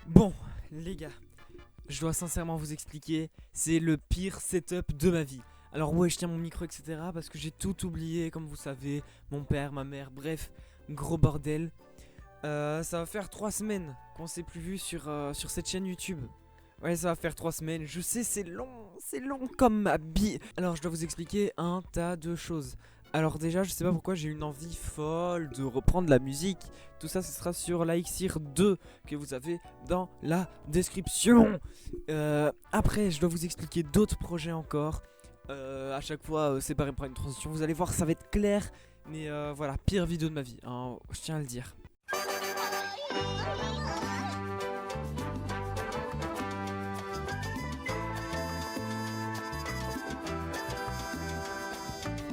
Bon, les gars, je dois sincèrement vous expliquer, c'est le pire setup de ma vie. Alors ouais, je tiens mon micro, etc. parce que j'ai tout oublié, comme vous savez, mon père, ma mère, bref, gros bordel. Ça va faire 3 semaines qu'on s'est plus vu sur cette chaîne YouTube. Ouais, ça va faire 3 semaines, je sais, c'est long comme ma vie. Alors je dois vous expliquer un tas de choses. Alors déjà, je sais pas pourquoi j'ai une envie folle de reprendre la musique. Tout ça, ce sera sur l'Aixir 2 que vous avez dans la description. Après, je dois vous expliquer d'autres projets encore. À chaque fois, séparé par une transition. Vous allez voir, ça va être clair. Mais voilà, pire vidéo de ma vie, hein, je tiens à le dire.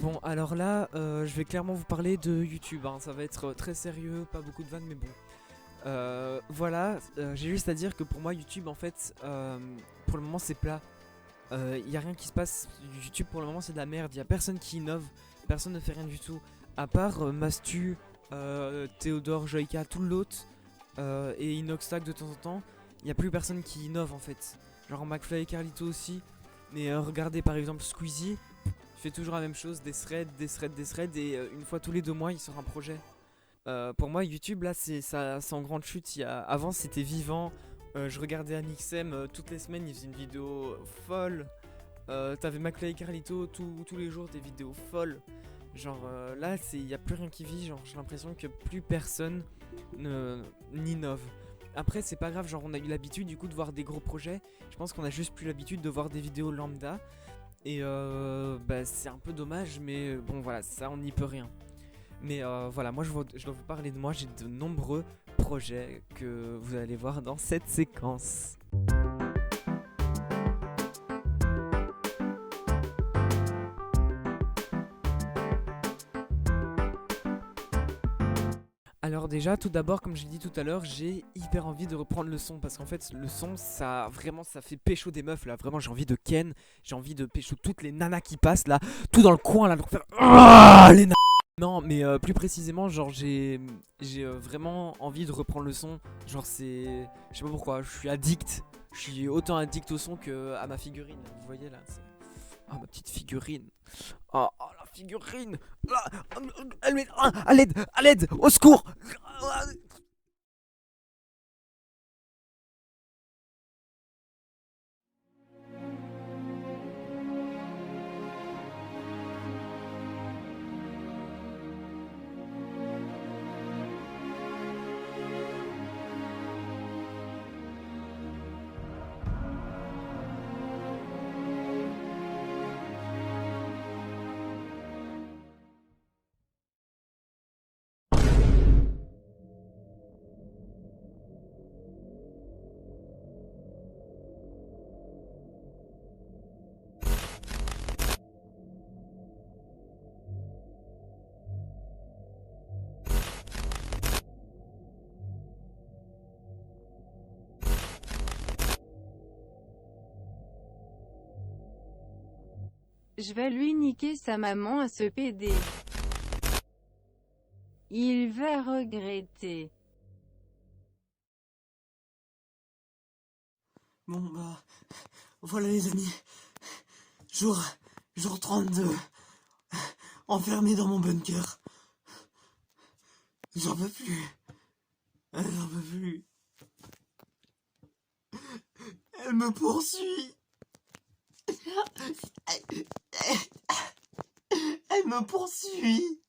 Bon, alors là, je vais clairement vous parler de YouTube, hein. Ça va être très sérieux, pas beaucoup de vannes, mais bon. Voilà, j'ai juste à dire que pour moi, YouTube, en fait, pour le moment, c'est plat. Y a rien qui se passe. YouTube, pour le moment, c'est de la merde. Y a personne qui innove, personne ne fait rien du tout. À part Mastu, Théodore, Joyka, tout l'autre, et Inoxtag de temps en temps, y a plus personne qui innove en fait. Genre McFly et Carlito aussi. Mais regardez par exemple Squeezie, il fait toujours la même chose, des threads, des threads, des threads, et une fois tous les 2 mois il sort un projet. Pour moi YouTube là c'est en grande chute. Avant c'était vivant, je regardais Amixem toutes les semaines, il faisait une vidéo folle. T'avais McFly et Carlito tous les jours des vidéos folles. Genre là il y a plus rien qui vit, genre j'ai l'impression que plus personne n'innove. Après c'est pas grave, genre on a eu l'habitude du coup de voir des gros projets. Je pense qu'on a juste plus l'habitude de voir des vidéos lambda. Et bah, c'est un peu dommage, mais bon voilà, ça on n'y peut rien. Mais voilà, moi je dois vous parler de moi, j'ai de nombreux projets que vous allez voir dans cette séquence. Alors déjà, tout d'abord, comme j'ai dit tout à l'heure, j'ai hyper envie de reprendre le son parce qu'en fait, le son, ça vraiment, ça fait pécho des meufs là. Vraiment, j'ai envie de ken, j'ai envie de pécho toutes les nanas qui passent là, tout dans le coin là, leur faire les nanas. Non, mais plus précisément, genre j'ai vraiment envie de reprendre le son. Genre c'est, je sais pas pourquoi, je suis addict. Je suis autant addict au son que à ma figurine. Vous voyez là, oh ma petite figurine. Oh la figurine. Ah, à l'aide, au secours. Je vais lui niquer sa maman à ce PD. Il va regretter. Bon bah, voilà les amis, jour, jour 32, enfermé dans mon bunker. J'en peux plus, j'en peux plus. Elle me poursuit, elle me poursuit.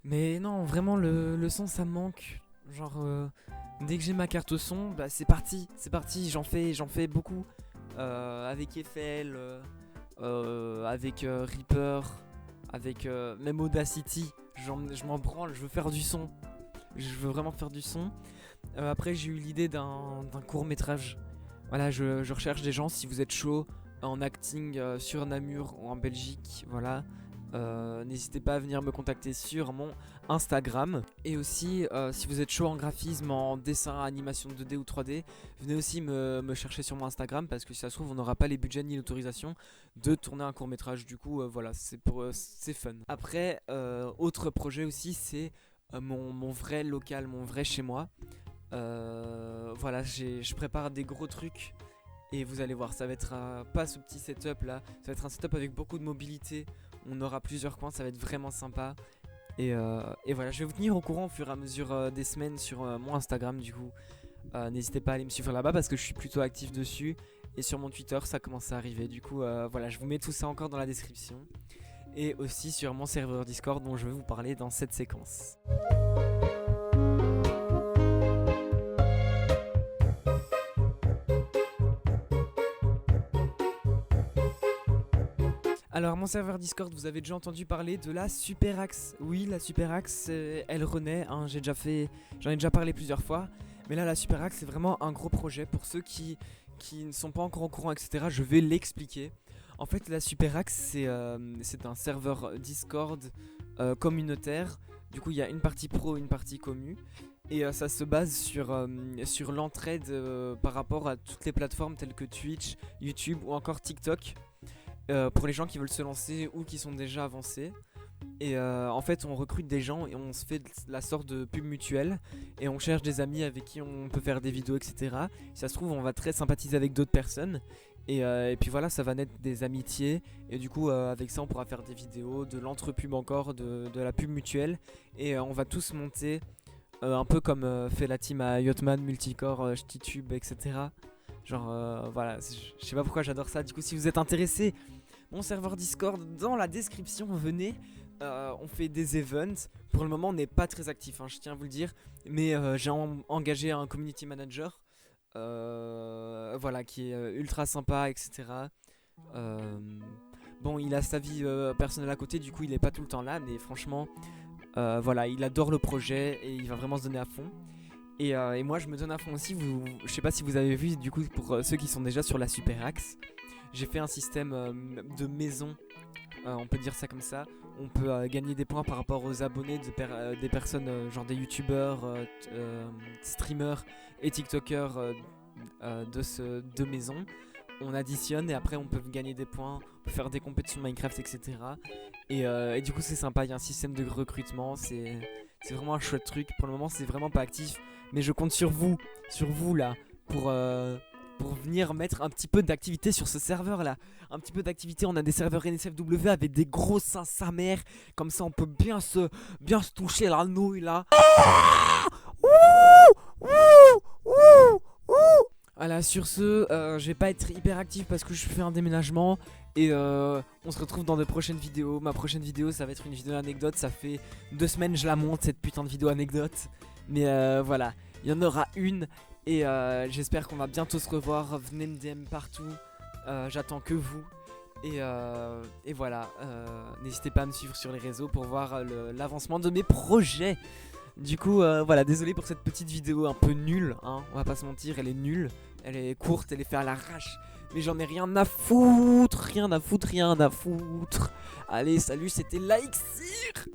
Mais non, vraiment le son ça me manque. Genre dès que j'ai ma carte son, bah c'est parti, j'en fais beaucoup. Avec Eiffel, avec Reaper, avec même Audacity. Je m'en branle, je veux faire du son. Je veux vraiment faire du son. Après j'ai eu l'idée d'un court métrage. Voilà, je recherche des gens si vous êtes chaud en acting sur Namur ou en Belgique. Voilà. N'hésitez pas à venir me contacter sur mon Instagram. Et aussi, si vous êtes chaud en graphisme, en dessin, animation 2D ou 3D, venez aussi me chercher sur mon Instagram parce que si ça se trouve, on n'aura pas les budgets ni l'autorisation de tourner un court métrage. Du coup, voilà, c'est fun. Après, autre projet aussi, c'est mon vrai local, mon vrai chez moi. Voilà, je prépare des gros trucs. Et vous allez voir, ça va être pas ce petit setup là. Ça va être un setup avec beaucoup de mobilité. On aura plusieurs coins, ça va être vraiment sympa. Et voilà, je vais vous tenir au courant au fur et à mesure des semaines sur mon Instagram du coup. N'hésitez pas à aller me suivre là-bas parce que je suis plutôt actif dessus. Et sur mon Twitter, ça commence à arriver. Du coup, voilà, je vous mets tout ça encore dans la description. Et aussi sur mon serveur Discord dont je vais vous parler dans cette séquence. Alors mon serveur Discord, vous avez déjà entendu parler de la SuperAxe. Oui, la SuperAxe, elle renaît, hein, j'en ai déjà parlé plusieurs fois. Mais là la SuperAxe c'est vraiment un gros projet. Pour ceux qui ne sont pas encore au courant, etc., je vais l'expliquer. En fait la SuperAxe c'est un serveur Discord communautaire. Du coup il y a une partie pro, une partie commu. Et ça se base sur l'entraide par rapport à toutes les plateformes telles que Twitch, YouTube ou encore TikTok. Pour les gens qui veulent se lancer ou qui sont déjà avancés. Et en fait on recrute des gens et on se fait la sorte de pub mutuelle. Et on cherche des amis avec qui on peut faire des vidéos, etc. Si ça se trouve on va très sympathiser avec d'autres personnes. Et puis voilà, ça va naître des amitiés. Et du coup avec ça on pourra faire des vidéos, de l'entrepub encore, de la pub mutuelle. Et on va tous monter un peu comme fait la team à Yotman, Multicore, Chtitube, etc. Genre voilà, je sais pas pourquoi j'adore ça. Du coup si vous êtes intéressé, mon serveur Discord dans la description, venez. On fait des events. Pour le moment on n'est pas très actif, hein, je tiens à vous le dire. Mais j'ai engagé un community manager. Voilà, qui est ultra sympa, etc. Bon, il a sa vie personnelle à côté, du coup il est pas tout le temps là. Mais franchement, voilà, il adore le projet et il va vraiment se donner à fond. Et moi je me donne à fond aussi. Je sais pas si vous avez vu, du coup pour ceux qui sont déjà sur la SuperAxe, j'ai fait un système de maison, on peut dire ça comme ça. On peut gagner des points par rapport aux abonnés des personnes, genre des youtubeurs, streamers et tiktokers de maison. On additionne et après on peut gagner des points, on peut faire des compétitions Minecraft, etc. Et du coup c'est sympa, il y a un système de recrutement, c'est vraiment un chouette truc. Pour le moment c'est vraiment pas actif, mais je compte sur vous là, pour venir mettre un petit peu d'activité sur ce serveur là. Un petit peu d'activité, on a des serveurs NSFW avec des gros seins sa mère. Comme ça on peut bien se toucher la nouille là. Voilà, sur ce, je vais pas être hyper actif parce que je fais un déménagement. Et on se retrouve dans de prochaines vidéos. Ma prochaine vidéo ça va être une vidéo anecdote. Ça fait 2 semaines je la monte cette putain de vidéo anecdote. Mais voilà, il y en aura une. Et j'espère qu'on va bientôt se revoir. Venez me DM partout, j'attends que vous. Et voilà, n'hésitez pas à me suivre sur les réseaux pour voir l'avancement de mes projets. Du coup voilà, désolé pour cette petite vidéo un peu nulle, hein, on va pas se mentir, elle est nulle. Elle est courte, elle est faite à l'arrache. Mais j'en ai rien à foutre. Allez salut, c'était Laixir.